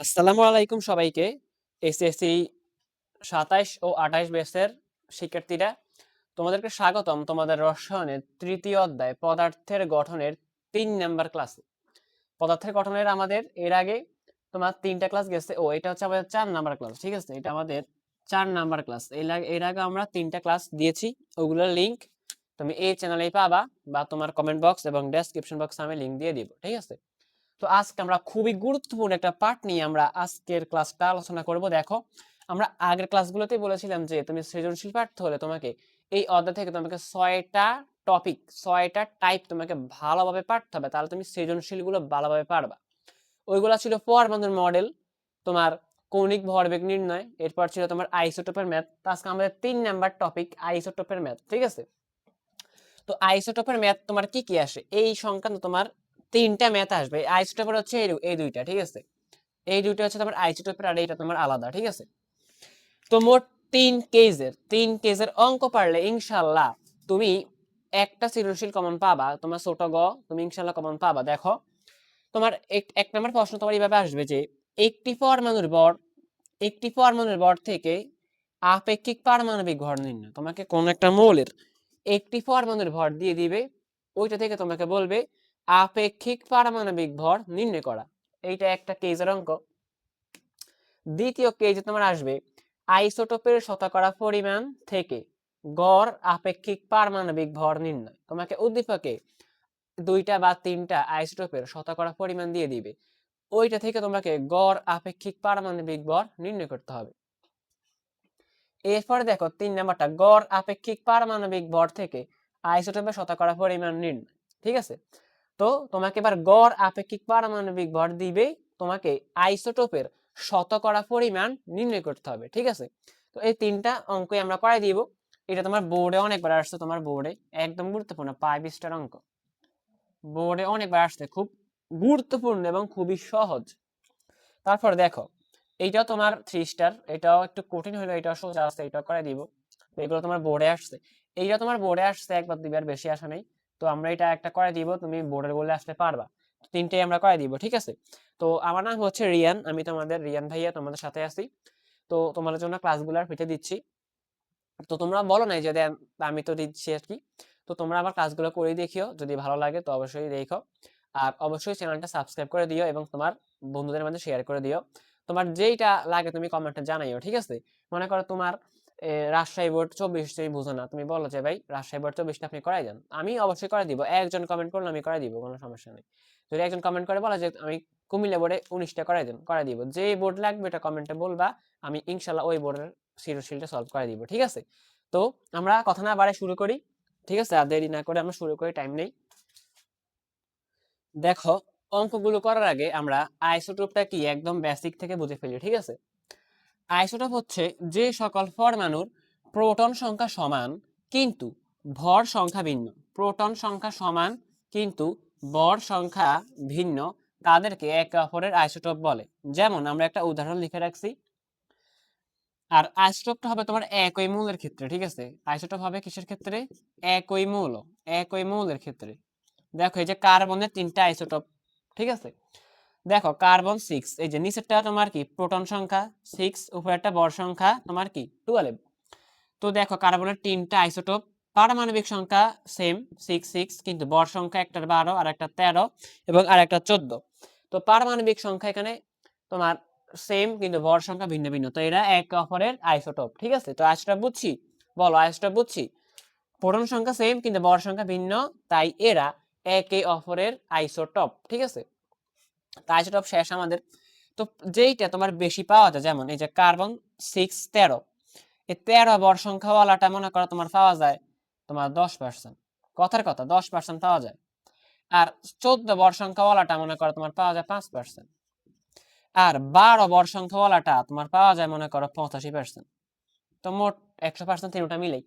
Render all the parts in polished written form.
আসসালামু আলাইকুম সবাইকে। এসএসসি ২৭ ও ২৮ ব্যাচের শিক্ষার্থীরা, তোমাদেরকে স্বাগতম তোমাদের রসায়নের তৃতীয় অধ্যায় পদার্থের গঠনের ৩ নাম্বার ক্লাসে। পদার্থের গঠনের আমাদের এর আগে তোমার ৩টা ক্লাস গেছে। এটা হচ্ছে আমাদের ৪ নাম্বার ক্লাস, ঠিক আছে? এটা আমাদের ৪ নাম্বার ক্লাস। এর আগে আমরা ৩টা ক্লাস দিয়েছি, ওগুলোর লিংক তুমি এই চ্যানেলেই পাবা, বা তোমার কমেন্ট বক্স এবং ডেসক্রিপশন বক্সে আমি লিংক দিয়ে দিব, ঠিক আছে? তো আজকে আমরা খুবই গুরুত্বপূর্ণ একটা পার্ট নিয়ে আমরা আজকের ক্লাসটা আলোচনা করব। দেখো, আমরা আগের ক্লাসগুলোতেই বলেছিলাম যে তুমি সৃজনশীল পাঠতে হলে তোমাকে এই অধ্যায় থেকে তোমাকে 6টা টপিক, 6টা টাইপ তোমাকে ভালোভাবে পাঠতে হবে, তাহলে তুমি সৃজনশীলগুলো ভালোভাবে পারবা। ওইগুলা ছিল পরমাণুর মডেল, তোমার কৌণিক ভরবেগ নির্ণয়, এরপর ছিল তোমার আইসোটোপের ম্যাথ। আজকে আমাদের 3 নাম্বার টপিক আইসোটোপের ম্যাথ, ঠিক আছে? তো আইসোটোপের ম্যাথ তোমার কি কি আসে এই সংক্রান্ত তোমার 3টা ম্যাথ আসবে। আইসোটোপের হচ্ছে এই দুইটা, ঠিক আছে? এই দুইটা হচ্ছে তোমার আইসোটোপের, আর এইটা তোমার আলাদা, ঠিক আছে? তো মোট 3 কেজের অঙ্ক পারলে ইনশাল্লাহ তুমি একটা সৃজনশীল কমন পাবা। তোমার ছোট গ তুমি ইনশাল্লাহ কমন পাবা। দেখো, তোমার এক নম্বর প্রশ্ন তোমার এইভাবে আসবে যে একটি পরমাণুর ভর থেকে আপেক্ষিক পারমাণবিক ভর নির্ণয়। তোমাকে কোন একটা মৌলের একটি পরমাণুর ভর দিয়ে দিবে, ওইটা থেকে তোমাকে বলবে আপেক্ষিক পারমাণবিক ভর নির্ণয় করা। এইটা একটা কেজের অঙ্ক। দ্বিতীয় কেজে তোমার আসবে আইসোটোপের শতকরা পরিমাণ থেকে গড় আপেক্ষিক পারমাণবিক ভর নির্ণয়। তোমাকে উদ্দীপকে 2টা বা 3টা আইসোটোপের শতকরা পরিমাণ দিয়ে দিবে, ওইটা থেকে তোমাকে গড় আপেক্ষিক পারমাণবিক ভর নির্ণয় করতে হবে। এরপরে দেখো 3 নাম্বারটা, গড় আপেক্ষিক পারমাণবিক ভর থেকে আইসোটোপের শতকরা পরিমাণ নির্ণয়, ঠিক আছে? তো তোমাকে এবার গড় আপেক্ষিক পারমাণবিক ভর দিবে, তোমাকে আইসোটোপের শতকরা পরিমাণ নির্ণয় করতে হবে, ঠিক আছে? তো এই 3টা অঙ্কই আমরা করাই দিব। এটা তোমার বোর্ডে অনেকবার আসছে, তোমার বোর্ডে একদম গুরুত্বপূর্ণ 5 স্টার অঙ্ক, বোর্ডে অনেকবার আসছে, খুব গুরুত্বপূর্ণ এবং খুবই সহজ। তারপর দেখো, এইটাও তোমার 3 স্টার, এটাও একটু কঠিন হলো, এটাও সোজা আছে, এটাও করে দিব। তো এগুলো তোমার বোর্ডে আসছে, এইটা তোমার বোর্ডে আসছে একবার দুইবার, বেশি আসা নেই। তো আমরা এটা একটা করে দিব, তুমি বোর্ডের বলে আসতে পারবা। 3টেই আমরা করে দিব, ঠিক আছে? তো আমার নাম হচ্ছে রিয়ান, আমি তোমাদের রিয়ান ভাইয়া তোমাদের সাথে আছি। তো তোমাদের জন্য ক্লাসগুলো ফিতে দিচ্ছি। তো তোমরা বলো নাই যদি আমি তো দিচ্ছি আর কি। তো তোমরা আবার কাজগুলো করে দেখিও, যদি ভালো লাগে তো অবশ্যই দেখো। আর অবশ্যই চ্যানেলটা সাবস্ক্রাইব করে দিও এবং তোমার বন্ধুদের মধ্যে শেয়ার করে দিও। তোমার যেইটা লাগে তুমি কমেন্টে জানাইও, ঠিক আছে? মনে করো তোমার রাজশাহী বোর্ড 24 তুমি বুঝো না, তুমি বলো যে ভাই রাজশাহী বোর্ড 24টা আপনি করাই দেন, আমি অবশ্যই করে দিব। একজন কমেন্ট করলে আমি করে দিব, কোনো সমস্যা নেই। যদি একজন কমেন্ট করে বলা যে আমি কুমিল্লা বোর্ডে 19টা করাই দেন, করে দিব। যে বোর্ড লাগবে এটা কমেন্টে বলবা, আমি ইনশাল্লাহ ওই বোর্ডের সৃজনশীলটা সলভ করে দিব, ঠিক আছে? তো আমরা কথা না বাড়াই শুরু করি, ঠিক আছে? আর দেরি না করে আমরা শুরু করি, টাইম নেই। দেখো, অঙ্কগুলো করার আগে আমরা আইসোটোপটা কি একদম বেসিক থেকে বুঝে ফেলি, ঠিক আছে? আইসোটোপ হচ্ছে যে সকল পরমাণুর প্রোটন সংখ্যা সমান কিন্তু ভর সংখ্যা ভিন্ন। প্রোটন সংখ্যা সমান কিন্তু ভর সংখ্যা ভিন্ন, তাদেরকে একে অপরের আইসোটোপ বলে। যেমন আমরা একটা উদাহরণ লিখে রাখছি। আর আইসোটোপটা হবে তোমার একই মৌলের ক্ষেত্রে, ঠিক আছে? আইসোটোপ হবে কিসের ক্ষেত্রে? একই মৌল, একই মৌলের ক্ষেত্রে। দেখো, এই যে কার্বনের 3টা আইসোটোপ, ঠিক আছে? দেখো কার্বন 6, এই যে নিচেরটা তোমার কি প্রোটন সংখ্যা 6, উপরেরটা ভর সংখ্যা তোমার কি 12। তো দেখো কার্বনের 3টা আইসোটোপ, পারমাণবিক সংখ্যা সেম 6 6, কিন্তু ভর সংখ্যা একটার 12 আর একটা 13 এবং আর একটা 14। তো পারমাণবিক সংখ্যা এখানে তোমার সেম, কিন্তু ভর সংখ্যা ভিন্ন ভিন্ন, তো এরা একে অপরের আইসোটোপ, ঠিক আছে? তো আইসোটোপ বুঝছি, বলো আইসোটোপ বুঝছি। প্রোটন সংখ্যা সেম কিন্তু ভর সংখ্যা ভিন্ন, তাই এরা একে অপরের আইসোটোপ, ঠিক আছে? তো আইসোটোপ শেষ আমাদের। তো যেইটা তোমার বেশি পাওয়া যায়, যেমন এই যে কার্বন 6 13, এই 13 ভর সংখ্যাওয়ালাটা মনে করো তোমার পাওয়া যায় তোমার 10%, কথার কথা 10% পাওয়া যায়। আর 14 ভর সংখ্যাওয়ালাটা মনে করো তোমার পাওয়া যায় 5%। আর 12 ভর সংখ্যাওয়ালাটা তোমার পাওয়া যায় মনে করো 85%। তো মোট 100% তিনটা মিলেই।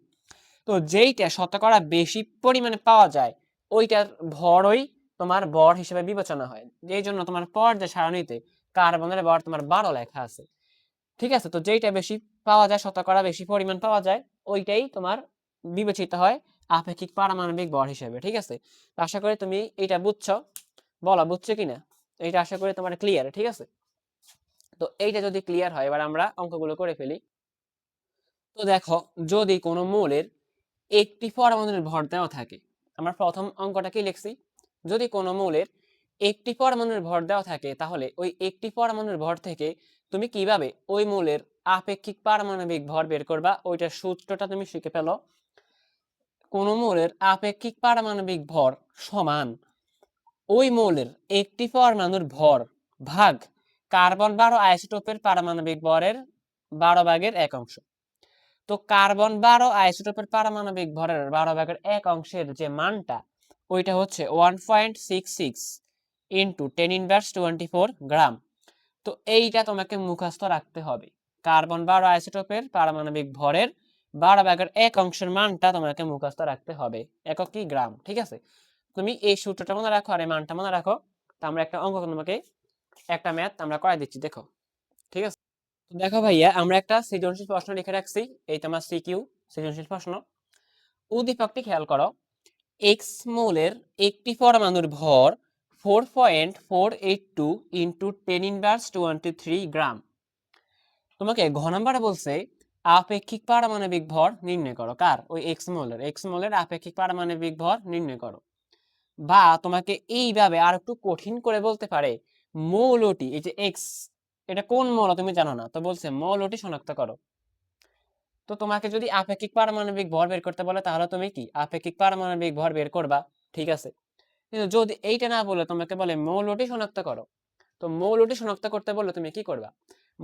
তো যেইটা শতকরা বেশি পরিমাণে পাওয়া যায়, ওইটার ভরই তোমার ভর হিসেবে বিবেচনা হয়। যেই জন্য তোমার পর্যায় সারণীতে কার্বনের ভর তোমার 12 লেখা আছে, ঠিক আছে? তো যেইটা বেশি পাওয়া যায়, শতকরা বেশি পরিমাণ পাওয়া যায়, ওইটাই তোমার বিবেচিত হয় আপেক্ষিক পারমাণবিক ভর হিসেবে, ঠিক আছে? তো আশা করি তুমি এইটা বুঝছো, বলো বুঝছো কিনা? এইটা আশা করি তোমার ক্লিয়ার, ঠিক আছে? তো এইটা যদি ক্লিয়ার হয়, এবার আমরা অঙ্কগুলো করে ফেলি। তো দেখো, যদি কোনো মৌলের একটি পরমাণুর ভর দেওয়া থাকে, আমরা প্রথম অঙ্কটা কি লিখছি, যদি কোনো মৌলের একটি পরমাণুর ভর দেওয়া থাকে, তাহলে ওই একটি পরমাণুর ভর থেকে তুমি কিভাবে ওই মৌলের আপেক্ষিক পারমাণবিক ভর বের করবা, ওইটার সূত্রটা তুমি শিখে ফেলো। কোন মৌলের আপেক্ষিক পারমাণবিক ভর সমান ওই মৌলের একটি পরমাণুর ভর ভাগ কার্বন 12 আইসোটোপের পারমাণবিক ভরের 12/1 তো কার্বন 12 আইসোটোপের পারমাণবিক ভরের 12/1 যে মানটা, ওইটা হচ্ছে 1.66 ইন্টু 10⁻24 গ্রাম। তো এইটা তোমাকে মুখস্থ রাখতে হবে। কার্বন 12 আইসোটোপের পারমাণবিক ভরের 12/1 মানটা তোমাকে মুখস্থ রাখতে হবে। একক কি? গ্রাম। ঠিক আছে, তুমি এই সূত্রটা মনে রাখো আর এই মানটা মনে রাখো। তো আমরা একটা অঙ্ক তোমাকে, একটা ম্যাথ আমরা করাই দিচ্ছি, দেখো। ঠিক আছে, তো দেখো ভাইয়া, আমরা একটা সৃজনশীল প্রশ্ন লিখে রাখছি, এই তোমার সিকিউ সৃজনশীল প্রশ্ন। উদ্দীপকটি খেয়াল করো, এক্স মৌলের একটি পরমাণুর ভর 4.482 ইন্টু 10⁻23 গ্রাম। তোমাকে ঘ নাম্বারে বলছে আপেক্ষিক পারমাণবিক ভর নির্ণয় করো। কার? ওই এক্স মৌলের আপেক্ষিক পারমাণবিক ভর নির্ণয় করো। বা তোমাকে এইভাবে আর একটু কঠিন করে বলতে পারে, মৌলটি, এই যে এক্স, এটা কোন মৌল তুমি জানো না, তো বলছে মৌলটি শনাক্ত করো। তো তোমাকে যদি আপেক্ষিক পারমাণবিক ভর বের করতে বলে, তাহলে তুমি কি আপেক্ষিক পারমাণবিক ভর বের করবা। ঠিক আছে, কিন্তু যদি এইটা না বলে তোমাকে বলে মৌলটি শনাক্ত করো, তো মৌলটি শনাক্ত করতে বললে তুমি কি করবা?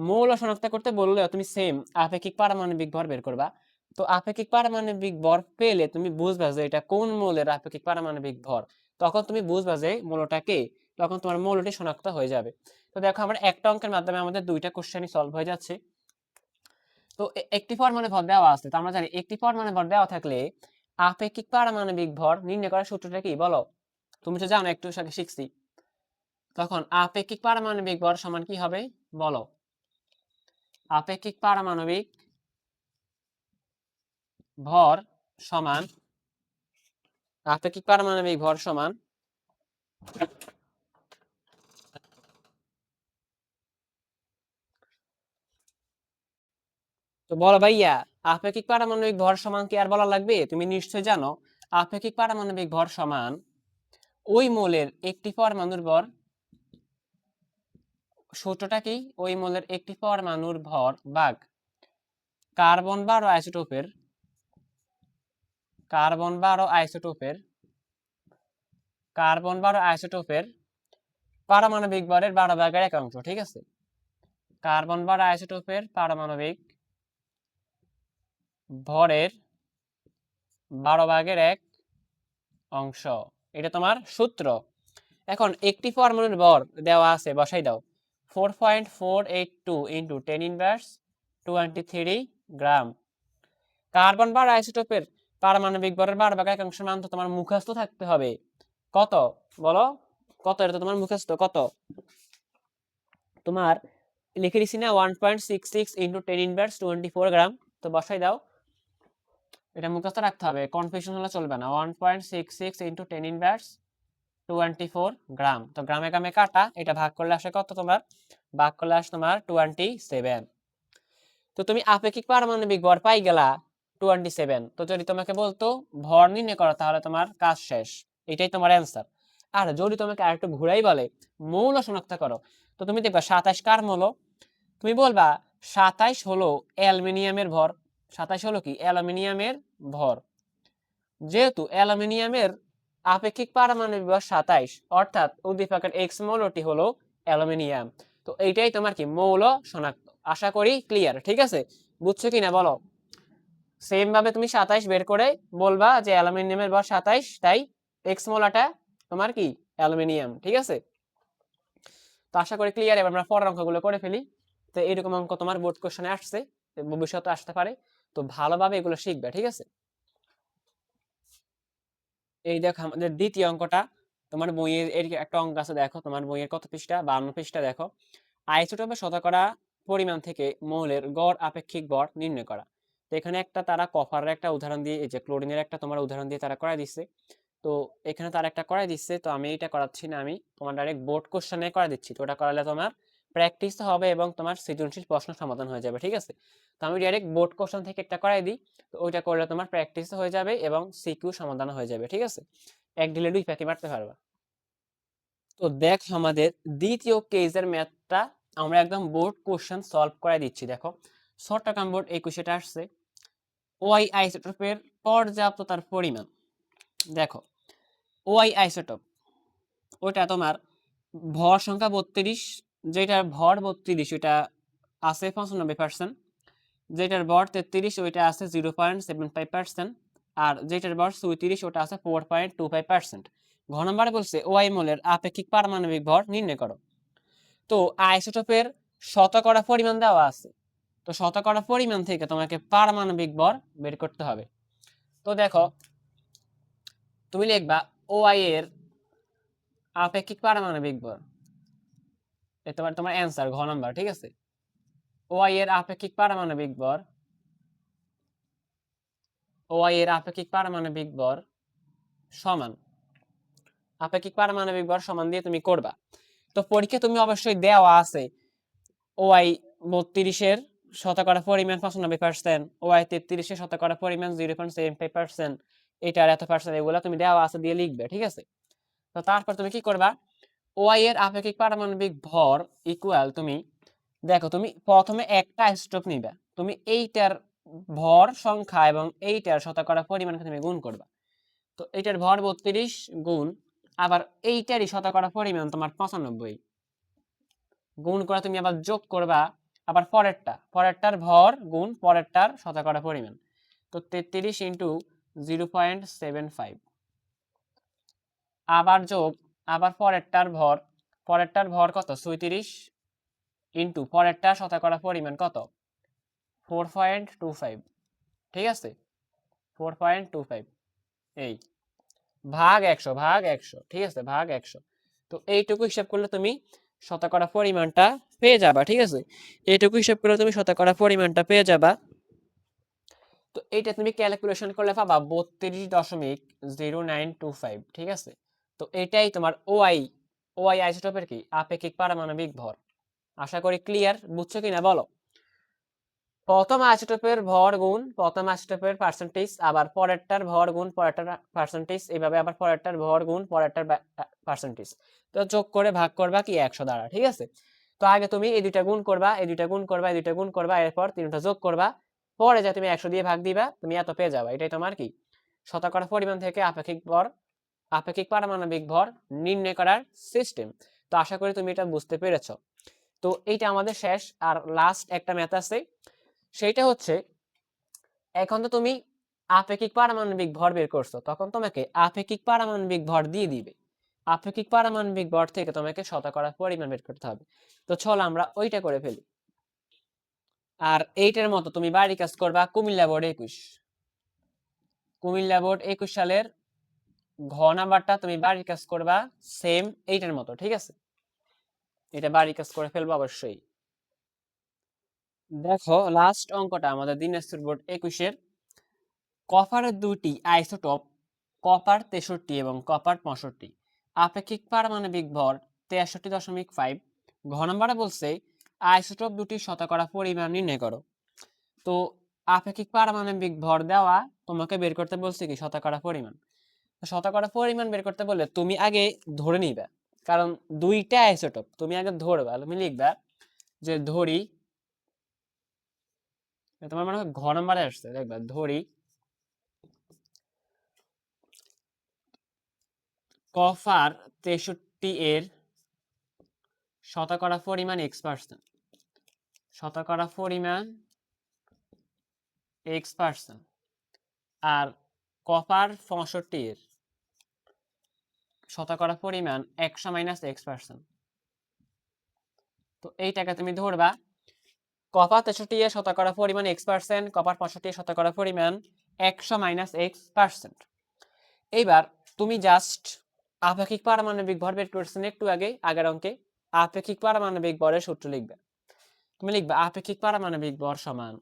মৌল শনাক্ত করতে বললে তুমি সেম আপেক্ষিক পারমাণবিক ভর বের করবা। তো আপেক্ষিক পারমাণবিক ভর পেলে তুমি বুঝবা যে এটা কোন মৌলের আপেক্ষিক পারমাণবিক ভর, তখন তুমি বুঝবা যে মৌলটা কে, তখন তোমার মৌলটি শনাক্ত হয়ে যাবে। তো দেখো, আমরা একটা অঙ্কের মাধ্যমে আমাদের দুইটা কোশ্চেনই সলভ হয়ে যাচ্ছে। তো একটি পরমাণু ভর দেওয়া আছে, তো আমরা জানি একটি পরমাণু ভর দেওয়া থাকলে আপেক্ষিক পারমাণবিক ভর নির্ণয় করার সূত্রটা কি বলো? তুমি তো জানো, একটু আগে শিখছি। তখন আপেক্ষিক পারমাণবিক ভর সমান কি হবে বলো? আপেক্ষিক পারমাণবিক ভর সমান, আপেক্ষিক পারমাণবিক ভর সমান, তো বলো ভাইয়া, আপেক্ষিক পারমাণবিক ভর সমান কি আর বলা লাগবে? তুমি নিশ্চয় জানো আপেক্ষিক পারমাণবিক ভর সমান ওই মৌলের একটি পরমাণুর ভর। সূত্রটা কি? ওই মৌলের একটি পরমাণুর ভর ভাগ কার্বন 12 আইসোটোপের, কার্বন 12 আইসোটোপের, কার্বন 12 আইসোটোপের পারমাণবিক ভরের 12/1। ঠিক আছে, কার্বন 12 আইসোটোপের পারমাণবিক ভরের 12/1। এটা তোমার সূত্র। এখন একটি পরমাণুর ভর দেওয়া আছে, বসাই দাও। 4.482 ইন্টু 10⁻23 গ্রাম। কার্বন 12 আইসোটোপের পারমাণবিক ভরের 12/1 মান তো তোমার মুখস্থ থাকতে হবে। কত বলো? কত? এটা তো তোমার মুখস্থ। কত? তোমার লিখে দিছি না, 1.66 ইন্টু 10⁻24 গ্রাম। তো বসাই দাও, এটা মুখস্থ রাখতে হবে, কনফিউশন হলে চলবে না। 1.66 ইন্টু 10⁻24 গ্রাম। তো গ্রামে গ্রামে কাটা, এটা ভাগ করলে আসে কত তোমার? ভাগ করলে আসে তোমার 27। তো তুমি আপেক্ষিক পারমাণবিক ভর পাই গেলা 27। তো যদি তোমাকে বলতো ভর নির্ণয় করো, তাহলে তোমার কাজ শেষ, এটাই তোমার অ্যান্সার। আর যদি তোমাকে আরেকটু ঘুরাই বলে মৌল শনাক্ত করো, তো তুমি দেখবা 27 কার মৌল? তুমি বলবা 27 হলো অ্যালুমিনিয়ামের ভর। 27 হলো কি? অ্যালুমিনিয়ামের ভর। যেহেতু অ্যালুমিনিয়ামের আপেক্ষিক পারমাণবিক ভর 27, অর্থাৎ উদ্দীপকের এক্স মৌলটি হলো অ্যালুমিনিয়াম। তো এইটাই তোমার কি? মৌল শনাক্ত। আশা করি ক্লিয়ার। ঠিক আছে, বুঝছো কিনা বলো? সেম ভাবে তুমি 27 বের করে বলবা যে অ্যালুমিনিয়ামের ভর 27, তাই এক্স মৌলটা তোমার কি? অ্যালুমিনিয়াম। ঠিক আছে, তো আশা করি ক্লিয়ার। এবার আমরা পরের অঙ্কগুলো করে ফেলি। তো এরকম অঙ্ক তোমার বোর্ড কোশ্চেনে আসছে, ভবিষ্যতে আসতে পারে, তো ভালোভাবে এগুলো শিখবে। ঠিক আছে, এই দেখো আমাদের দ্বিতীয় অঙ্কটা। তোমার বইয়ের এর একটা অঙ্ক আছে, দেখো তোমার বইয়ের কত পৃষ্ঠা? 52 পৃষ্ঠা। দেখো, আইসোটোপের শতকরা পরিমাণ থেকে মৌলের গড় আপেক্ষিক ভর নির্ণয় করা। তো এখানে একটা তারা কপারের একটা উদাহরণ দিয়ে, এই যে ক্লোরিনের একটা তোমার উদাহরণ দিয়ে তারা করাই দিচ্ছে। তো এখানে তারা একটা করাই দিচ্ছে, তো আমি এটা করাচ্ছি না, আমি তোমার ডাইরেক্ট বোর্ড কোশ্চেনে করাই দিচ্ছি। তো ওটা করালে তোমার প্র্যাকটিস হবে এবং তোমার সৃজনশীল প্রশ্ন সমাধান হয়ে যাবে, ঠিক আছে। তো আমি ডাইরেক্ট বোর্ড কোশ্চেন থেকে একটা করাই দিই, তো ওইটা করলে তোমার প্র্যাকটিস হয়ে যাবে এবং সিকিউ সমাধান হয়ে যাবে, ঠিক আছে। এক ঢিলে দুই পাখি মারতে পারবা। তো দেখ আমাদের দ্বিতীয় কেসের ম্যাথটা আমরা একদম বোর্ড কোশ্চেন সলভ করে দিচ্ছি। দেখো শর্ট টার্ম বোর্ড এই কোশ্চেনটা আসছে, ওয়াই আইসোটোপের পর্যাপ্ততার পরিমাণ। দেখো ওয়াই আইসোটোপ ওটা তোমার ভর সংখ্যা 32, যেটার ভর 32 ওইটা আছে 95%, যেটার ভর 33 ওইটা আছে 0.75%, আর যেটার ভর 34 ওটা আছে 4.25%। ঘ নম্বরে বলছে ওয়াই মোলের আপেক্ষিক পারমাণবিক ভর নির্ণয় করো। তো আইসোটোপের শতকরা পরিমাণ দেওয়া আছে, তো শতকরা পরিমাণ থেকে তোমাকে পারমাণবিক ভর বের করতে হবে। তো দেখো তুমি লিখবা ওয়াই এর আপেক্ষিক পারমাণবিক ভর, এটা তোমার অ্যান্সার ঘ নাম্বার, ঠিক আছে। ওয়াই এর আপেক্ষিক পারমাণবিক ভর, ওয়াই এর আপেক্ষিক পারমাণবিক ভর সমান, আপেক্ষিক পারমাণবিক ভর সমান দিয়ে তুমি করবা। তো পরীক্ষা তুমি অবশ্যই দেওয়া আছে ওয়াই 32-এর শতকরা পরিমাণ 95%, ওয়াই 33-এর শতকরা পরিমাণ 0.75%, এটার এত পার্সেন্ট, এগুলো তুমি দেওয়া আছে দিয়ে লিখবে, ঠিক আছে। তো তারপর তুমি কি করবা, ওয়াই এর আপেক্ষিক পারমাণবিক ভর ইকুয়াল, তুমি দেখো তুমি প্রথমে একটা আইসোটোপ নিবা, তুমি এইটার ভর সংখ্যা এবং এইটার শতকরা পরিমাণকে তুমি গুণ করবা। তো এইটার ভর 32 গুণ আবার এইটারই শতকরা পরিমাণ তোমার 95, গুণ করে তুমি আবার যোগ করবা আবার পরেরটার ভর গুণ পরেরটার শতকরা পরিমাণ। তো 33 ইন্টু 0.75 আবার যোগ আবার পরেরটার ভর কত 36 ইন্টু পরেরটার শতকরা পরিমাণ কত 4.25, ঠিক আছে 4.25, এই ভাগ 100, ঠিক আছে ভাগ 100। তো এইটুকু হিসাব করলে তুমি শতকরা পরিমাণটা পেয়ে যাবা, ঠিক আছে। এইটুকু হিসাব করলে তুমি শতকরা পরিমাণটা পেয়ে যাবা। তো এইটা তুমি ক্যালকুলেশন করলে পাবা 32.0925, ঠিক আছে। তো এটাই তোমার ওয়াই আইসোটোপের কি আপেক্ষিক পারমাণবিক ভর। আশা করি ক্লিয়ার, বুঝছো কিনা বলো। প্রথম আইসোটোপের ভর গুণ প্রথম আইসোটোপের পার্সেন্টেজ, আবার পরেরটার ভর গুণ পরেরটার পার্সেন্টেজ, এইভাবে আবার পরেরটার ভর গুণ পরেরটার পার্সেন্টেজ। তো যোগ করে ভাগ করবা কি 100 দ্বারা, ঠিক আছে। তো আগে তুমি এই দুইটা গুণ করবা, এই দুইটা গুণ করবা, এই দুইটা গুণ করবা, এরপর তিনটা যোগ করবা, পরে যা তুমি 100 দিয়ে ভাগ দিবা, তুমি এত পেয়ে যাবা। এটাই তোমার কি শতকরা পরিমাণ থেকে আপেক্ষিক ভর, আপেক্ষিক পারমাণবিক ভর নির্ণয় করার সিস্টেম। তো আশা করি তুমি এটা বুঝতে পেরেছো। তো এইটা আমাদের শেষ, আর লাস্ট একটা ম্যাথ আছে, সেইটা হচ্ছে এখন তো তুমি আপেক্ষিক পারমাণবিক ভর বের করছো, তখন তোমাকে আপেক্ষিক পারমাণবিক ভর দিয়ে দিবে, আপেক্ষিক পারমাণবিক ভর থেকে তোমাকে শতকরা পরিমাণ বের করতে হবে। তো চলো আমরা ওইটা করে ফেলি। আর এইটার মতো তুমি বাড়ি কাজ করবা কুমিল্লা বোর্ড 21, কুমিল্লা বোর্ড 21 সালের ঘ নাম্বারটা তুমি বাড়ির কাজ করবা সেম এইটার মতো, ঠিক আছে। এটা বাড়ির কাজ করে ফেলবো অবশ্যই। দেখো লাস্ট অঙ্কটা আমাদের দিনাজপুর বোর্ড 21-এর, কপারের দুটি আইসোটোপ কপার 63 এবং কপার 65, আপেক্ষিক পারমাণবিক ভর 63.5। ঘ নম্বরে বলছে আইসোটোপ দুটি শতকরা পরিমাণ নির্ণয় করো। তো আপেক্ষিক পারমাণবিক ভর দেওয়া, তোমাকে বের করতে বলছে কি শতকরা পরিমাণ। শতকরা পরিমাণ বের করতে বললে তুমি আগে ধরে নিবা, কারণ দুইটা আইসোটোপ তুমি আগে ধরবা, তুমি লিখবা যে ধরি, তোমার মনে হয় ঘ নম্বরে আসছে, দেখবা ধরি কপার 63 এর শতকরা পরিমাণ x%, শতকরা পরিমাণ x%, আর কপার 65 এর শতকরা পরিমাণ 100 - x%। তো এইটাকে তুমি ধরবা কপার 63 এর শতকরা পরিমাণ x%, কপার 65 এর শতকরা পরিমাণ 100 - x%। এইবার তুমি জাস্ট আপেক্ষিক পারমাণবিক ভর বের করছেন একটু আগে আগের অঙ্কে, আপেক্ষিক পারমাণবিক ভরের সূত্র লিখবে। তুমি লিখবে আপেক্ষিক পারমাণবিক ভর সমান,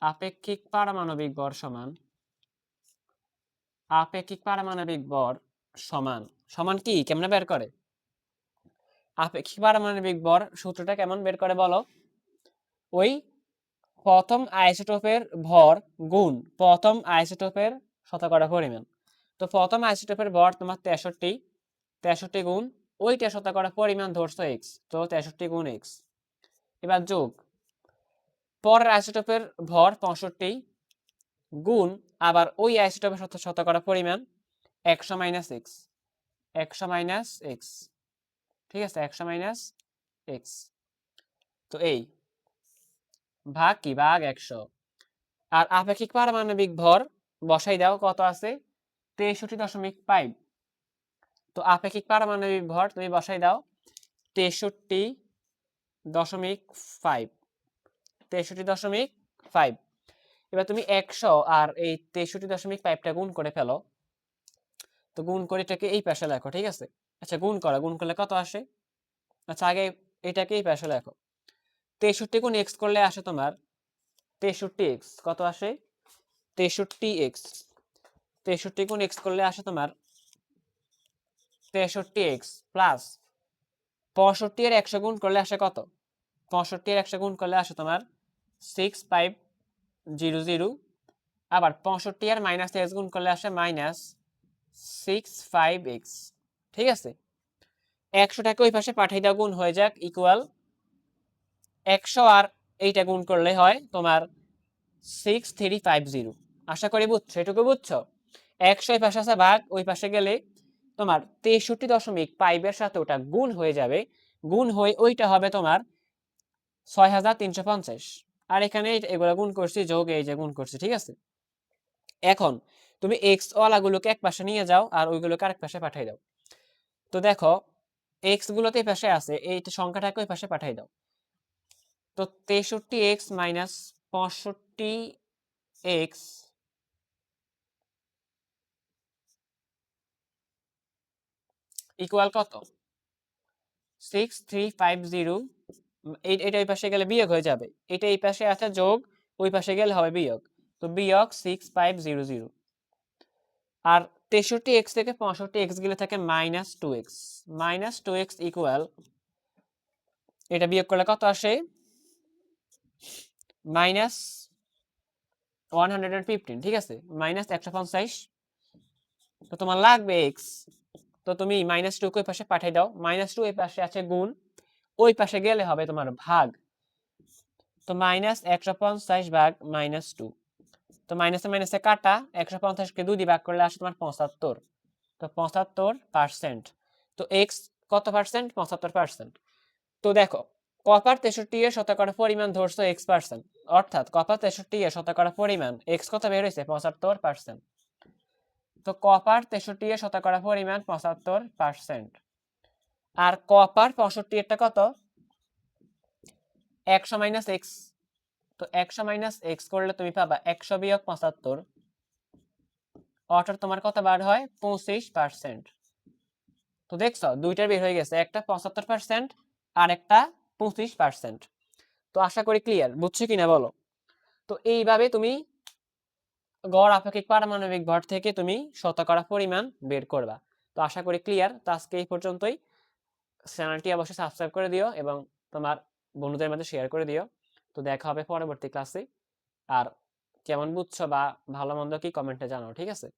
আপেক্ষিক পারমাণবিক ভর সমান, আপেক্ষিক পারমাণবিক ভর সমান, সমান কি কেমনে বের করে, আপেক্ষিক পারমাণবিক ভর সূত্রটা কেমন বের করে বলো? ওই প্রথম আইসোটোপের ভর গুণ প্রথম আইসোটোপের শতকরা পরিমাণ। তো প্রথম আইসোটোপের ভর তোমার 63, 63 গুণ ওইটা শতকরা পরিমাণ ধরছো এক্স, তো 63 গুণ এক্স। এবার যোগ পরের আইসোটোপের ভর 65 গুণ আবার ওই আইসোটোপের শতকরা পরিমাণ 100 মাইনাস এক্স, 100 মাইনাস এক্স, ঠিক আছে, 100 মাইনাস এক্স। তো এই ভাগ কি, ভাগ 100। আর আপেক্ষিক পারমাণবিক ভর বসাই দাও, কত আছে? 63.5। তো আপেক্ষিক পারমাণবিক ভর তুমি বসাই দাও 63.5, 63.5। এবার তুমি 100 আর এই 63.5টা গুণ করে ফেলো। তো গুণ করে এটাকে এই পাশে লেখো, ঠিক আছে। আচ্ছা গুণ করো, গুণ করলে কত আসে? আচ্ছা আগে এটাকে এই পাশে লেখো। 63 গুণ এক্স করলে আসে তোমার 63x। কত আসে? 63x। 63 গুণ এক্স করলে আসে তোমার 63x প্লাস 65 এর 100 গুণ করলে আসে কত? 65 এর 100 গুণ করলে আসে তোমার 6500। আবার 65 আর মাইনাস এক্স গুণ করলে আসে মাইনাস 65x, ঠিক আছে। 100টাকে ওই পাশে পাঠিয়ে দাও, গুণ হয়ে যাক, ইকুয়াল 100 আর এইটা গুণ করলে হয় তোমার 6350। আশা করি বুঝছো, এটুকু বুঝছো। 100 এই পাশে আছে ভাগ, ওই পাশে গেলে তোমার 63.5 এর সাথে ওটা গুণ হয়ে যাবে, গুণ হয়ে ওইটা হবে তোমার 6350। আর এখানে এগুলো গুণ করছি, যোগ এই যে গুণ করছি, ঠিক আছে। এখন তুমি এক্স ওয়ালাগুলোকে এক পাশে নিয়ে যাও আর ওইগুলোকে আরেক পাশে পাঠিয়ে দাও। তো দেখো এক্স গুলোতে এই পাশে আছে, এই সংখ্যাটাকে ওই পাশে পাঠিয়ে দাও। তো 63x মাইনাস 65x ইকুয়াল কত? 6350। এটা ওই পাশে গেলে বিয়োগ হয়ে যাবে, এটা এই পাশে আছে যোগ, ওই পাশে গেলে হবে বিয়োগ, তো বিয়োগ 6500। আর 63x থেকে 65x গেলে থাকে -2x, -2x ইকুয়াল এটা বিয়োগ করলে কত আসে? -115, ঠিক আছে, -150। তো তোমার লাগবে x, তো তুমি -2 কে ওই পাশে পাঠিয়ে দাও, -2 এই পাশে আছে গুণ, ওই পাশে গেলে হবে তোমার ভাগ, তো -150 ভাগ -2। তো মাইনাসে মাইনাসে কাটা, 150কে 2 দিয়ে ভাগ করলে আসে তোমার 75, তো 75%। তো এক্স কত পার্সেন্ট? 75%। তো দেখো কপার 63 এর শতকরা পরিমাণ ধরছো x%, অর্থাৎ কপার 63 এর শতকরা পরিমাণ এক্স কত বের হয়েছে? 75%। তো কপার 63 এর শতকরা পরিমাণ 75%। আর কপার 65 এরটা কত? 100 মাইনাস এক্স। তো 100 মাইনাস এক্স করলে তুমি পাবা 100 বিয়োগ 75, অর্থাৎ তোমার কত বার হয়? 25%। তো দেখছো দুইটার বের হয়ে গেছে, একটা 75% আর একটা 25%। তো আশা করি ক্লিয়ার, বুঝছো কিনা বলো? তো এইভাবে তুমি গড় আপেক্ষিক পারমাণবিক ভর থেকে তুমি শতকরা পরিমাণ বের করবা। তো আশা করি ক্লিয়ার। তো আজকে এই পর্যন্তই। চ্যানেলটি অবশ্যই সাবস্ক্রাইব করে দিও এবং তোমার বন্ধুদের মধ্যে শেয়ার করে দিও। তো দেখা হবে পরবর্তী ক্লাসে। আর কেমন বুঝছো বা ভালো মন্দ কি কমেন্টে জানাও, ঠিক আছে।